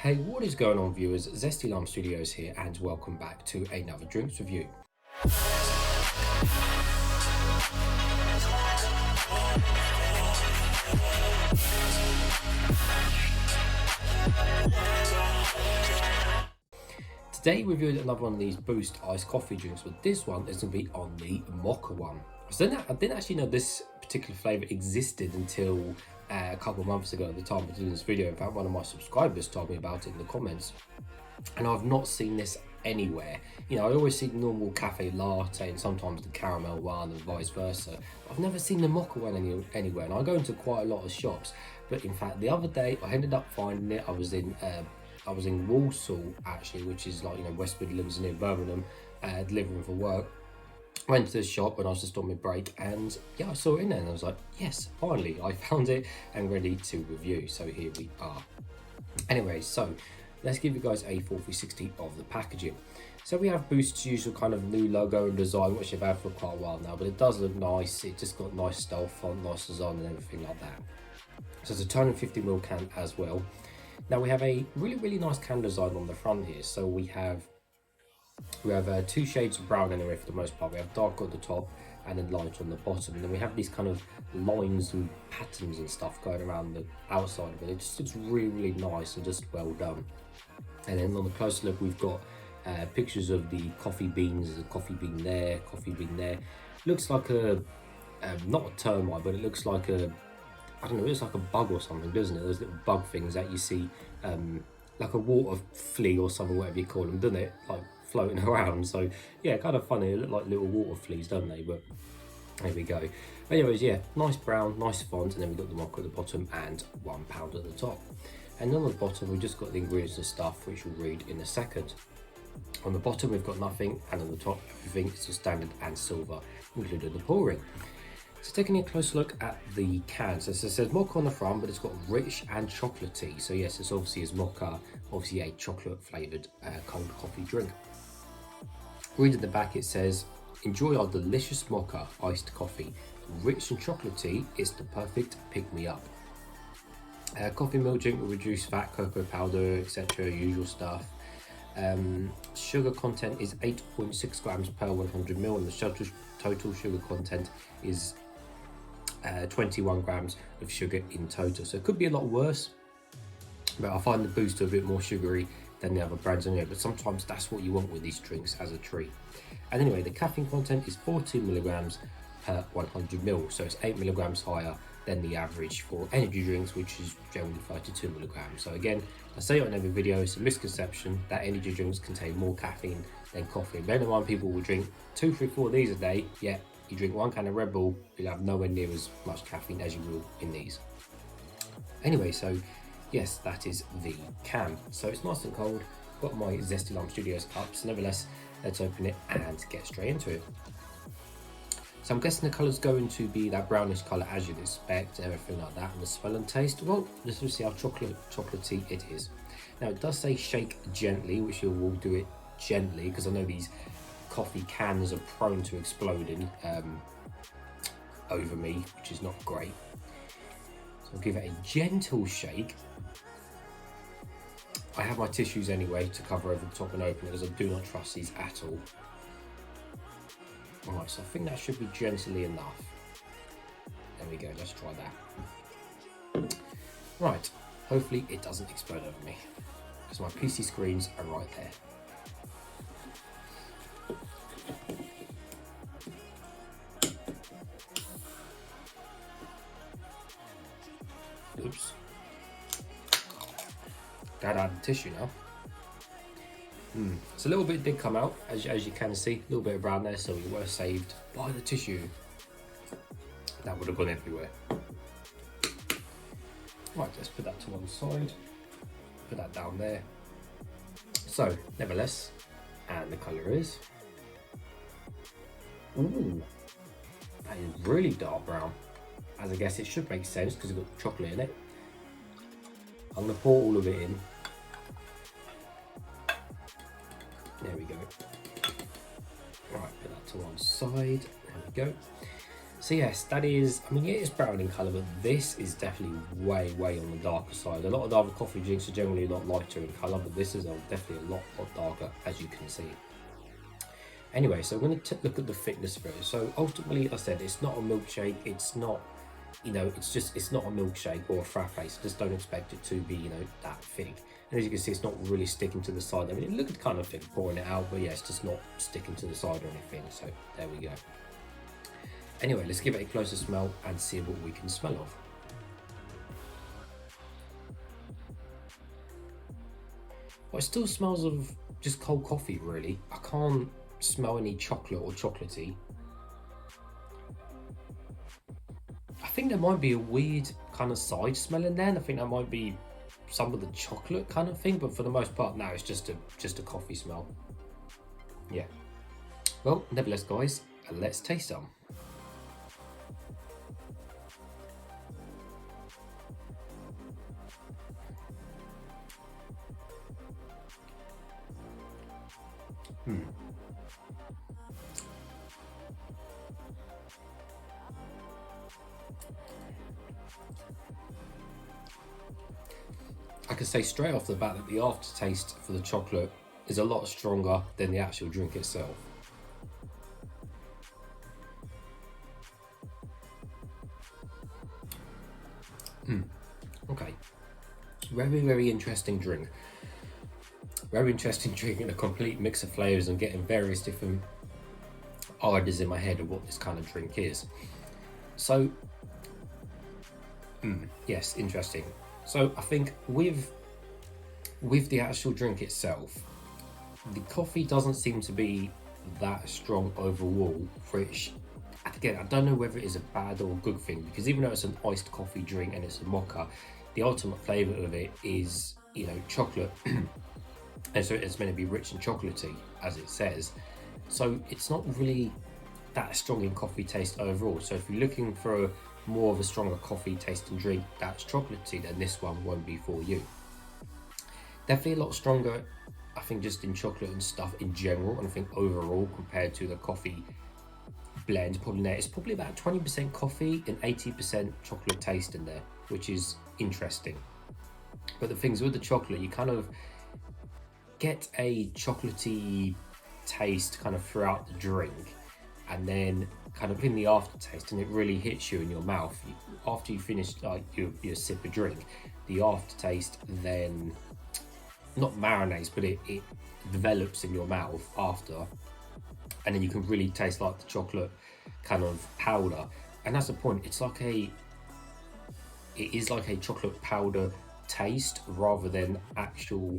Hey, what is going on, viewers? Zesty Lime Studios here, and welcome back to another drinks review. Today we're reviewing another one of these Boost iced coffee drinks, but this one is going to be on the Mocha one. So I didn't actually know this particular flavour existed until a couple of months ago at the time of doing this video. In fact, one of my subscribers told me about it in the comments, and I've not seen this anywhere. You know, I always see the normal cafe latte and sometimes the caramel one and vice versa. I've never seen the Mocha one anywhere, and I go into quite a lot of shops. But in fact, the other day I ended up finding it. I was in Walsall actually, which is like, you know, West Midlands near Birmingham, delivering for work. Went to the shop when I was just on my break, and yeah, I saw it in there and I was like, yes, finally I found it and ready to review. So here we are. Anyway, so let's give you guys a full 360 of the packaging. So we have Boost's usual kind of new logo and design, which they've had for quite a while now, but it does look nice. It just got nice style font, nice design and everything like that. So it's a 250ml can as well. Now we have a really nice can design on the front here. So we have two shades of brown anyway for the most part. We have dark at the top and then light on the bottom, and then we have these kind of lines and patterns and stuff going around the outside of it. It just looks really nice and just well done. And then on the close look, we've got pictures of the coffee beans. There's a coffee bean there, coffee bean there. Looks like a not a termite, but it looks like a, I don't know, it's like a bug or something, doesn't it? Those little bug things that you see, like a water flea or something, whatever you call them, doesn't it? Like floating around. So yeah, kind of funny. They look like little water fleas, don't they? But there we go. But anyways, yeah, nice brown, nice font, and then we've got the Mocha at the bottom and £1 at the top. And on the bottom, we've just got the ingredients and stuff, which we'll read in a second. On the bottom, we've got nothing, and on the top, everything is just standard and silver, including the pouring. So taking a close look at the can, so it says Mocha on the front, but it's got rich and chocolatey. So yes, it's obviously is Mocha, obviously a chocolate flavoured cold coffee drink. Reading the back, it says, enjoy our delicious Mocha iced coffee. Rich and chocolatey, it's the perfect pick-me-up. Coffee milk drink with reduced fat, cocoa powder, etc. Usual stuff. Sugar content is 8.6 grams per 100ml, and the total sugar content is 21 grams of sugar in total. So it could be a lot worse, but I find the Boost a bit more sugary than the other brands anyway, but sometimes that's what you want with these drinks as a treat. And anyway, the caffeine content is 14 milligrams per 100ml, so it's 8 milligrams higher than the average for energy drinks, which is generally 32 milligrams. So again, I say it on every video, it's a misconception that energy drinks contain more caffeine than coffee. Bear in mind, people will drink 2, 3, 4 of these a day, yet you drink one can of Red Bull, you'll have nowhere near as much caffeine as you will in these. Anyway, so yes, that is the can. So it's nice and cold. Got my Zesty Lime Studios cups. Nevertheless, let's open it and get straight into it. So I'm guessing the colour's going to be that brownish colour as you'd expect, everything like that. And the smell and taste, well, let's just see how chocolatey it is. Now it does say shake gently, which you will do it gently, because I know these coffee cans are prone to exploding over me, which is not great. So I'll give it a gentle shake. I have my tissues anyway to cover over the top and open it, because I do not trust these at all. Alright, so I think that should be gently enough. There we go, let's try that. Right, hopefully it doesn't explode over me, because my PC screens are right there. Oops. Gotta add the tissue now. So a little bit did come out, as you can see, a little bit of brown there, so we were saved by the tissue. That would have gone everywhere. Right, let's put that to one side, put that down there. So, nevertheless, and the colour is, ooh, that is really dark brown, as I guess it should make sense because it's got chocolate in it. I'm going to pour all of it in. There we go. Right, put that to one side. There we go. So yes, that is, I mean, it is brown in colour, but this is definitely way, way on the darker side. A lot of the other coffee drinks are generally a lot lighter in colour, but this is definitely a lot darker, as you can see. Anyway, so we're going to look at the thickness first. So ultimately, I said, it's not a milkshake. It's not, it's not a milkshake or a frappe. So just don't expect it to be, that thick. And as you can see, it's not really sticking to the side. I mean, it looked kind of thick pouring it out, but yeah, it's just not sticking to the side or anything. So there we go. Anyway, let's give it a closer smell and see what we can smell of. Well, it still smells of just cold coffee, really. I can't smell any chocolate or chocolatey. I think there might be a weird kind of side smell in there, and I think that might be some of the chocolate kind of thing, but for the most part, no, it's just a coffee smell. Yeah. Well, nevertheless, guys, let's taste some. I can say straight off the bat that the aftertaste for the chocolate is a lot stronger than the actual drink itself. Okay, very, very interesting drink. Very interesting drink and a complete mix of flavours and getting various different ideas in my head of what this kind of drink is. So, yes, interesting. So I think with the actual drink itself, the coffee doesn't seem to be that strong overall, which again, I don't know whether it is a bad or a good thing, because even though it's an iced coffee drink and it's a mocha, the ultimate flavour of it is, chocolate. And so it's meant to be rich and chocolatey, as it says. So it's not really that strong in coffee taste overall. So if you're looking for more of a stronger coffee tasting drink that's chocolatey, then this one won't be for you. Definitely a lot stronger, I think, just in chocolate and stuff in general, and I think overall compared to the coffee blend, it's probably about 20% coffee and 80% chocolate taste in there, which is interesting. But the things with the chocolate, you kind of get a chocolatey taste kind of throughout the drink, and then kind of in the aftertaste, and it really hits you in your mouth after you finish like your sip of drink. The aftertaste then not marinates, but it develops in your mouth after, and then you can really taste like the chocolate kind of powder. And that's the point, it is like a chocolate powder taste rather than actual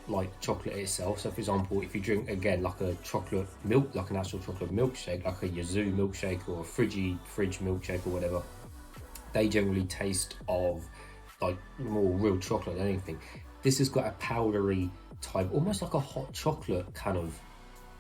like chocolate itself. So for example, if you drink again like a chocolate milk, like an actual chocolate milkshake, like a Yazoo milkshake or a fridge milkshake or whatever, they generally taste of like more real chocolate than anything. This has got a powdery type, almost like a hot chocolate kind of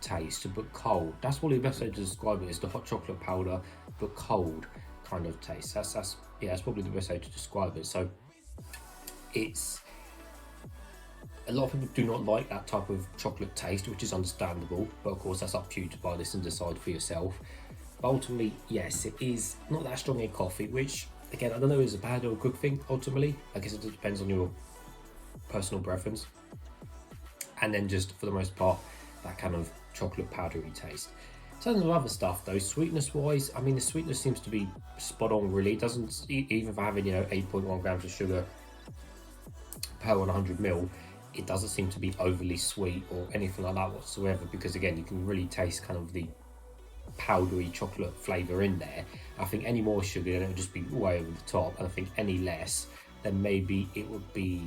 taste, but cold. That's probably the best way to describe it, is the hot chocolate powder but cold kind of taste. That's probably the best way to describe it. So it's, a lot of people do not like that type of chocolate taste, which is understandable, but of course that's up to you to buy this and decide for yourself. But ultimately, yes, it is not that strong in coffee, which again, I don't know if it's a bad or a good thing ultimately. I guess it depends on your personal preference. And then just for the most part, that kind of chocolate powdery taste. In terms of other stuff though, sweetness wise, I mean the sweetness seems to be spot on really. It doesn't, even for having 8.1 grams of sugar per 100 ml, it doesn't seem to be overly sweet or anything like that whatsoever, because again, you can really taste kind of the powdery chocolate flavour in there. I think any more sugar, then it would just be way over the top, and I think any less, then maybe it would be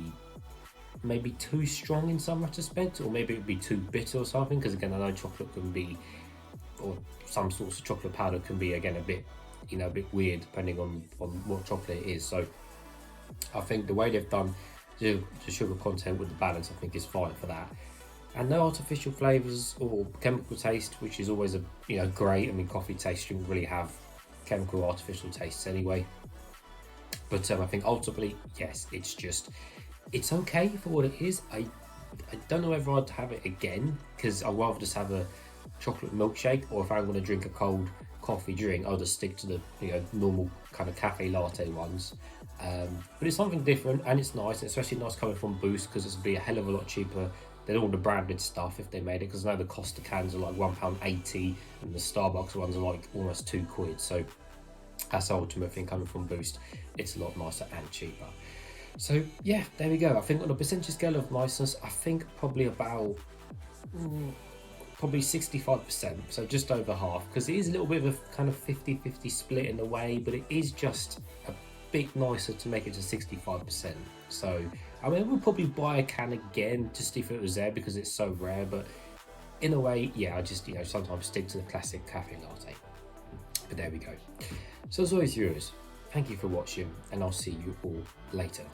too strong in some retrospect, or maybe it would be too bitter or something, because again, I know chocolate can be, or some sorts of chocolate powder can be, again, a bit weird depending on what chocolate it is. So I think the way they've done the sugar content with the balance, I think, is fine for that. And no artificial flavours or chemical taste, which is always great. I mean, coffee taste shouldn't really have chemical or artificial tastes anyway. But I think ultimately, yes, it's okay for what it is. I don't know whether I'd have it again, because I'd rather just have a chocolate milkshake, or if I'm going to drink a cold coffee drink, I'll just stick to the normal kind of cafe latte ones. But it's something different and it's nice, especially nice coming from Boost, because it's be a hell of a lot cheaper than all the branded stuff if they made it, because I know the Costa cans are like £1.80 and the Starbucks ones are like almost £2. So that's the ultimate thing coming from Boost. It's a lot nicer and cheaper. So yeah, there we go. I think on a percentage scale of niceness, I think probably about probably 65%, so just over half, because it is a little bit of a kind of 50-50 split in a way, but it is just a bit nicer to make it to 65%. So I mean, we'll probably buy a can again just if it was there, because it's so rare, but in a way, yeah, I just sometimes stick to the classic cafe latte. But there we go. So as always, viewers, thank you for watching, and I'll see you all later.